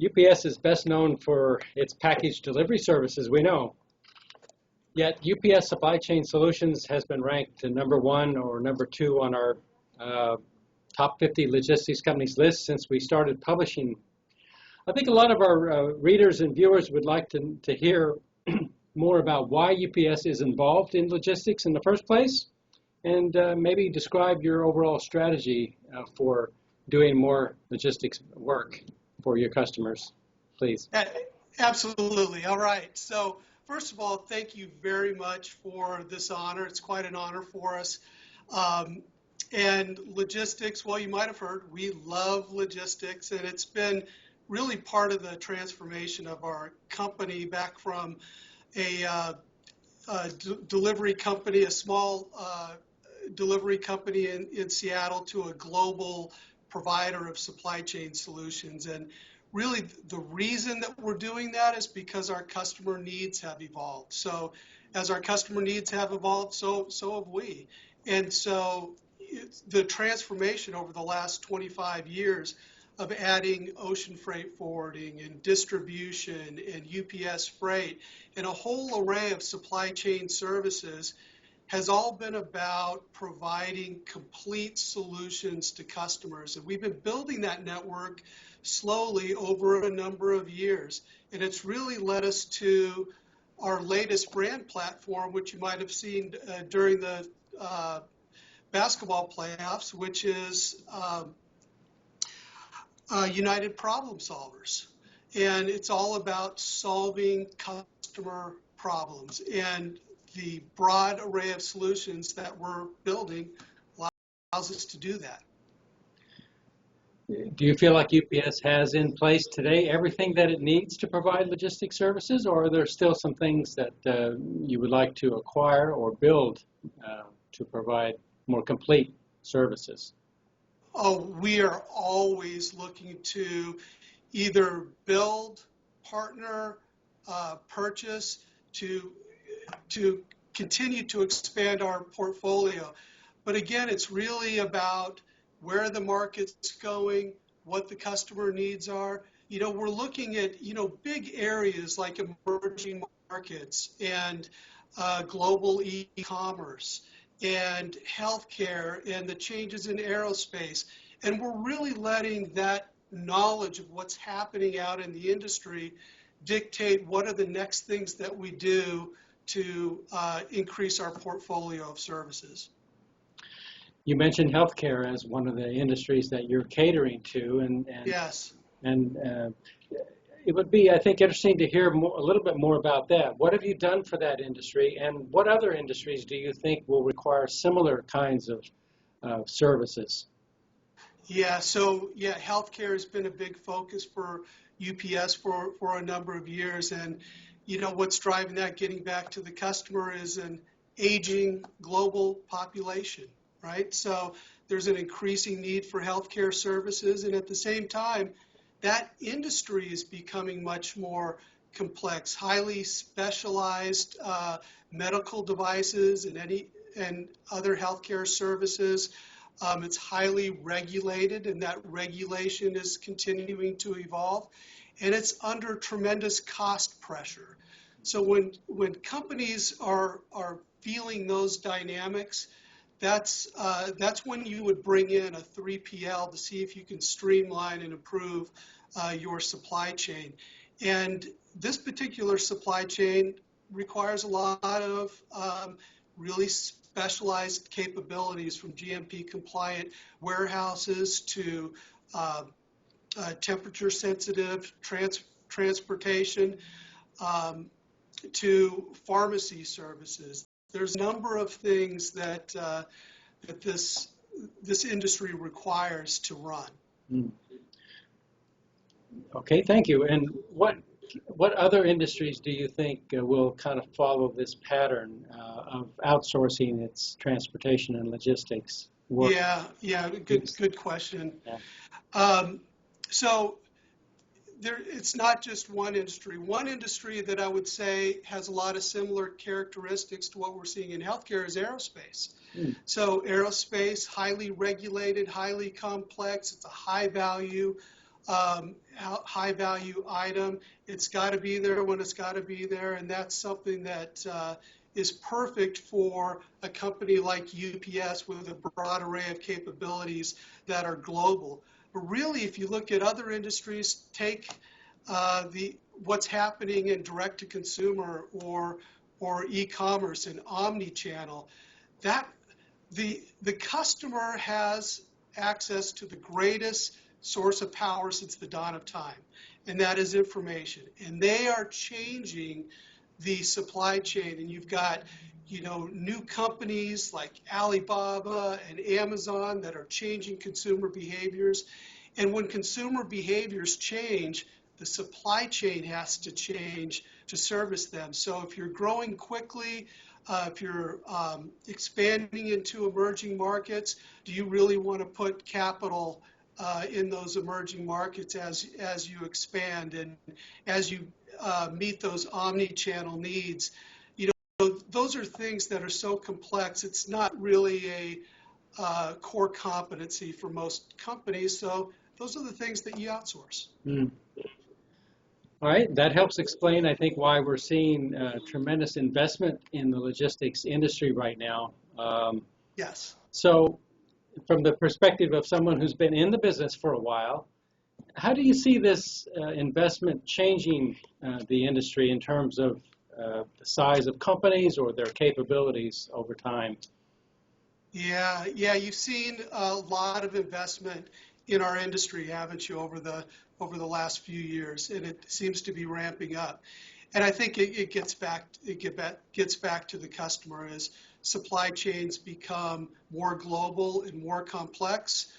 UPS is best known for its package delivery services, we know. Yet UPS Supply Chain Solutions has been ranked to #1 or #2 on our top 50 logistics companies list since we started publishing. I think a lot of our readers and viewers would like to hear more about why UPS is involved in logistics in the first place, and maybe describe your overall strategy for doing more logistics work for your customers, please. Absolutely. All right. So first of all, thank you very much for this honor. It's quite an honor for us. And logistics, well, you might have heard, we love logistics, and it's been really part of the transformation of our company back from a delivery company, a small delivery company in Seattle, to a global provider of supply chain solutions. And really the reason that we're doing that is because our customer needs have evolved. So as our customer needs have evolved, so have we. And so the transformation over the last 25 years of adding ocean freight forwarding and distribution and UPS freight and a whole array of supply chain services has all been about providing complete solutions to customers. And we've been building that network slowly over a number of years. And it's really led us to our latest brand platform, which you might have seen during the basketball playoffs, which is United Problem Solvers. And it's all about solving customer problems. And the broad array of solutions that we're building allows us to do that. Do you feel like UPS has in place today everything that it needs to provide logistics services, or are there still some things that you would like to acquire or build to provide more complete services? Oh, we are always looking to either build, partner, purchase to continue to expand our portfolio. But again, it's really about where the market's going, what the customer needs are. You know, we're looking at, big areas like emerging markets and global e-commerce and healthcare and the changes in aerospace. And we're really letting that knowledge of what's happening out in the industry dictate what are the next things that we do to increase our portfolio of services. You mentioned healthcare as one of the industries that you're catering to, and yes, and it would be, I think, interesting to hear a little bit more about that. What have you done for that industry, and what other industries do you think will require similar kinds of services? Yeah, so healthcare has been a big focus for UPS for a number of years, and what's driving that, getting back to the customer, is an aging global population, right? So there's an increasing need for healthcare services, and at the same time, that industry is becoming much more complex, highly specialized medical devices and other healthcare services. It's highly regulated, and that regulation is continuing to evolve, and it's under tremendous cost pressure. So when companies are feeling those dynamics, that's when you would bring in a 3PL to see if you can streamline and improve your supply chain. And this particular supply chain requires a lot of really specialized capabilities, from GMP compliant warehouses to temperature sensitive transportation to pharmacy services. There's a number of things that that this industry requires to run. Okay, thank you. And what other industries do you think will kind of follow this pattern of outsourcing its transportation and logistics work? Yeah, good question. Yeah. So it's not just one industry. One industry that I would say has a lot of similar characteristics to what we're seeing in healthcare is aerospace. So aerospace, highly regulated, highly complex. It's a high value high value item. It's got to be there when it's got to be there, and that's something that is perfect for a company like UPS with a broad array of capabilities that are global. But really, if you look at other industries, take what's happening in direct-to-consumer or e-commerce and omni-channel, that the customer has access to the greatest source of power since the dawn of time, and that is information. And they are changing the supply chain, and you've got new companies like Alibaba and Amazon that are changing consumer behaviors. And when consumer behaviors change, the supply chain has to change to service them. So if you're growing quickly, if you're expanding into emerging markets, do you really want to put capital in those emerging markets as you expand and as you meet those omni-channel needs? Those are things that are so complex. It's not really a core competency for most companies. So those are the things that you outsource. Mm. All right, that helps explain, I think, why we're seeing tremendous investment in the logistics industry right now. Yes. So from the perspective of someone who's been in the business for a while, how do you see this investment changing the industry in terms of the size of companies or their capabilities over time? Yeah, you've seen a lot of investment in our industry, haven't you, over the last few years, and it seems to be ramping up. And I think it gets back to the customer as supply chains become more global and more complex.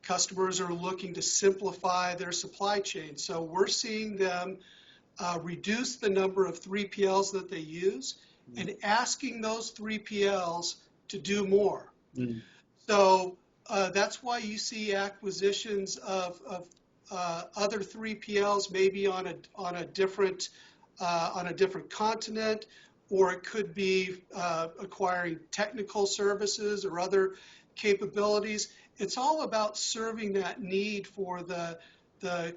Customers are looking to simplify their supply chain. So we're seeing them reduce the number of 3PLs that they use and asking those 3PLs to do more. Mm. So that's why you see acquisitions of other 3PLs, maybe on a different continent, or it could be acquiring technical services or other capabilities. It's all about serving that need for the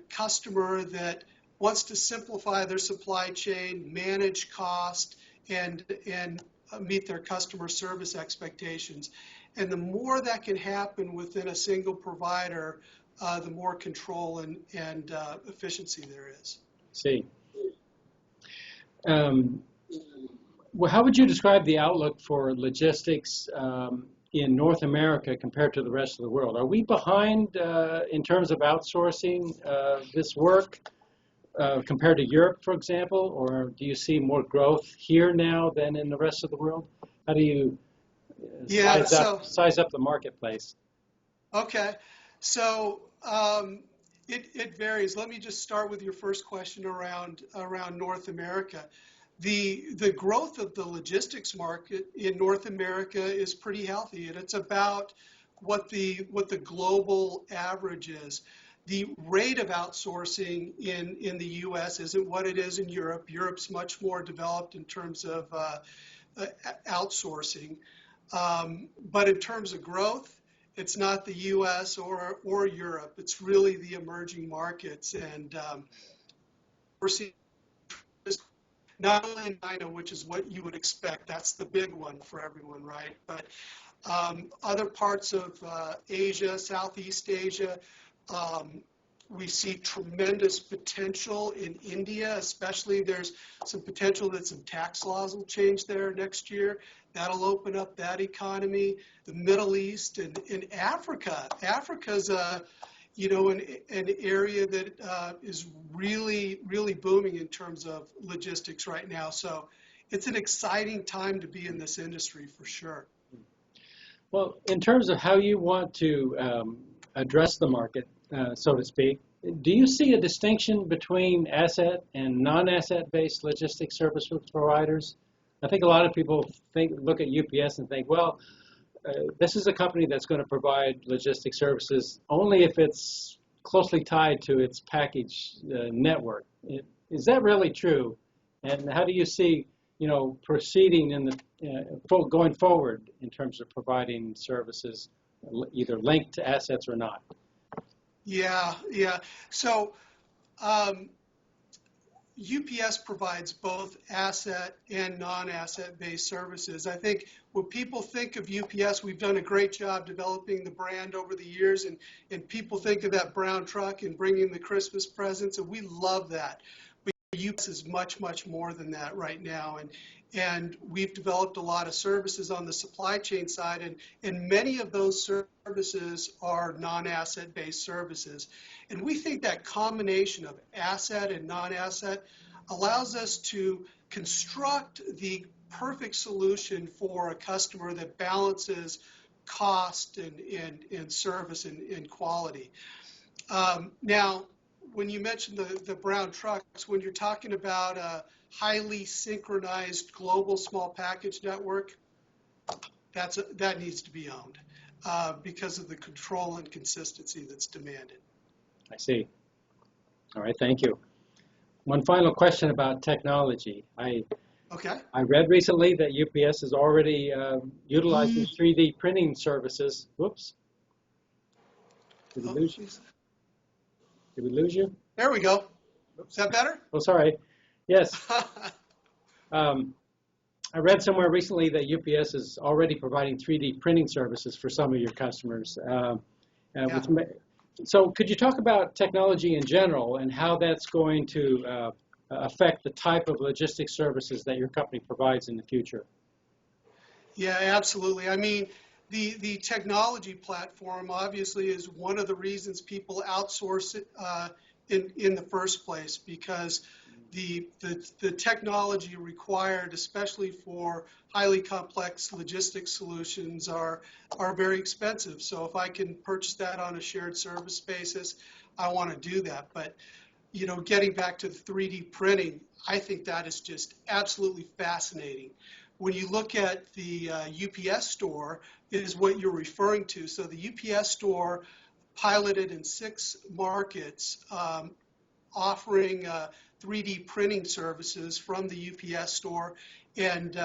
customer that wants to simplify their supply chain, manage cost, and meet their customer service expectations. And the more that can happen within a single provider, the more control and efficiency there is. See. Well, how would you describe the outlook for logistics in North America compared to the rest of the world? Are we behind in terms of outsourcing this work compared to Europe, for example, or do you see more growth here now than in the rest of the world? How do you size up the marketplace? Okay, so it varies. Let me just start with your first question around North America. The growth of the logistics market in North America is pretty healthy, and it's about what the global average is. The rate of outsourcing in the U.S. isn't what it is in Europe. Europe's much more developed in terms of outsourcing. But in terms of growth, it's not the U.S. or Europe. It's really the emerging markets. And we're seeing not only in China, which is what you would expect. That's the big one for everyone, right? But other parts of Asia, Southeast Asia, we see tremendous potential in India, especially. There's some potential that some tax laws will change there next year. That'll open up that economy. The Middle East and Africa. Africa's an area that is really, really booming in terms of logistics right now. So it's an exciting time to be in this industry for sure. Well, in terms of how you want to address the market, so to speak, do you see a distinction between asset and non-asset based logistics service providers? I think a lot of people look at UPS and think, well, this is a company that's going to provide logistics services only if it's closely tied to its package network. Is that really true? And how do you see, proceeding in the going forward in terms of providing services either linked to assets or not? Yeah, yeah. So UPS provides both asset and non-asset based services. I think when people think of UPS, we've done a great job developing the brand over the years, and people think of that brown truck and bringing the Christmas presents, and we love that. But UPS is much, much more than that right now. And we've developed a lot of services on the supply chain side, and many of those services are non-asset based services. And we think that combination of asset and non-asset allows us to construct the perfect solution for a customer that balances cost and service and quality. Now, when you mentioned the brown trucks, when you're talking about a highly synchronized global small package network, that needs to be owned because of the control and consistency that's demanded. I see. All right, thank you. One final question about technology. Okay. I read recently that UPS is already utilizing 3D printing services. Whoops. Did we lose you? Did we lose you? There we go. Is that better? Oh, sorry. Yes. I read somewhere recently that UPS is already providing 3D printing services for some of your customers. Yeah. So could you talk about technology in general and how that's going to affect the type of logistics services that your company provides in the future? Yeah, absolutely. I mean, the technology platform obviously is one of the reasons people outsource it in the first place, because the technology required, especially for highly complex logistics solutions, are very expensive. So if I can purchase that on a shared service basis, I want to do that. But you know, getting back to the 3D printing, I think that is just absolutely fascinating. When you look at the UPS store, is what you're referring to. So the UPS store piloted in 6 markets, offering 3D printing services from the UPS store, and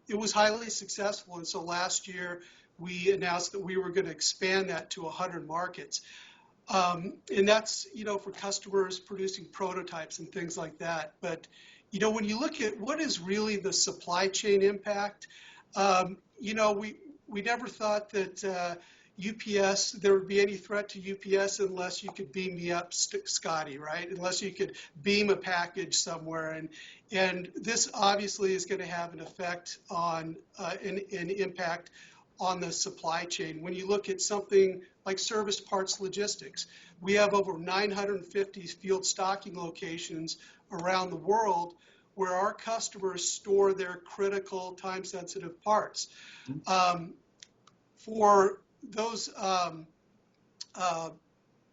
it was highly successful. And so last year we announced that we were going to expand that to 100 markets. And that's, you know, for customers producing prototypes and things like that. But, you know, when you look at what is really the supply chain impact, you know, we never thought that UPS, there would be any threat to UPS unless you could beam me up, Scotty, right? Unless you could beam a package somewhere. And this obviously is going to have an effect on, an impact on the supply chain. When you look at something like service parts logistics, we have over 950 field stocking locations around the world where our customers store their critical time-sensitive parts. For those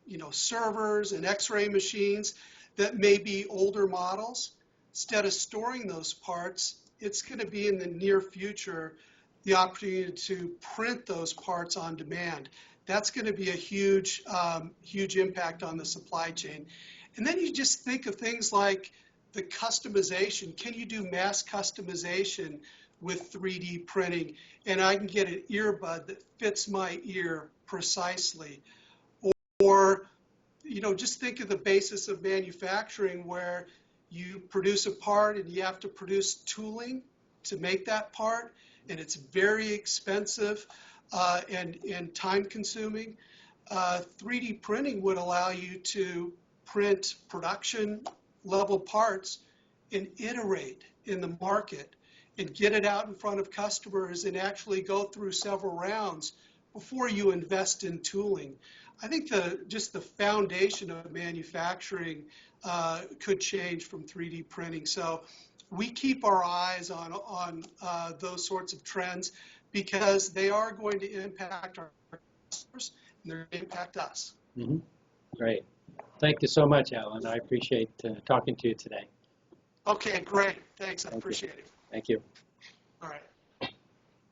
you know, servers and x-ray machines that may be older models, instead of storing those parts, it's going to be in the near future the opportunity to print those parts on demand. That's going to be a huge, huge impact on the supply chain. And then you just think of things like the customization. Can you do mass customization with 3D printing? And I can get an earbud that fits my ear precisely. Or, you know, just think of the basis of manufacturing where you produce a part and you have to produce tooling to make that part, and it's very expensive and time consuming. 3D printing would allow you to print production level parts and iterate in the market and get it out in front of customers and actually go through several rounds before you invest in tooling. I think just the foundation of manufacturing could change from 3D printing. So we keep our eyes on those sorts of trends because they are going to impact our customers and they're going to impact us. Mm-hmm. Great. Thank you so much, Alan. I appreciate talking to you today. Okay, great. Thanks. I appreciate it. Thank you. All right.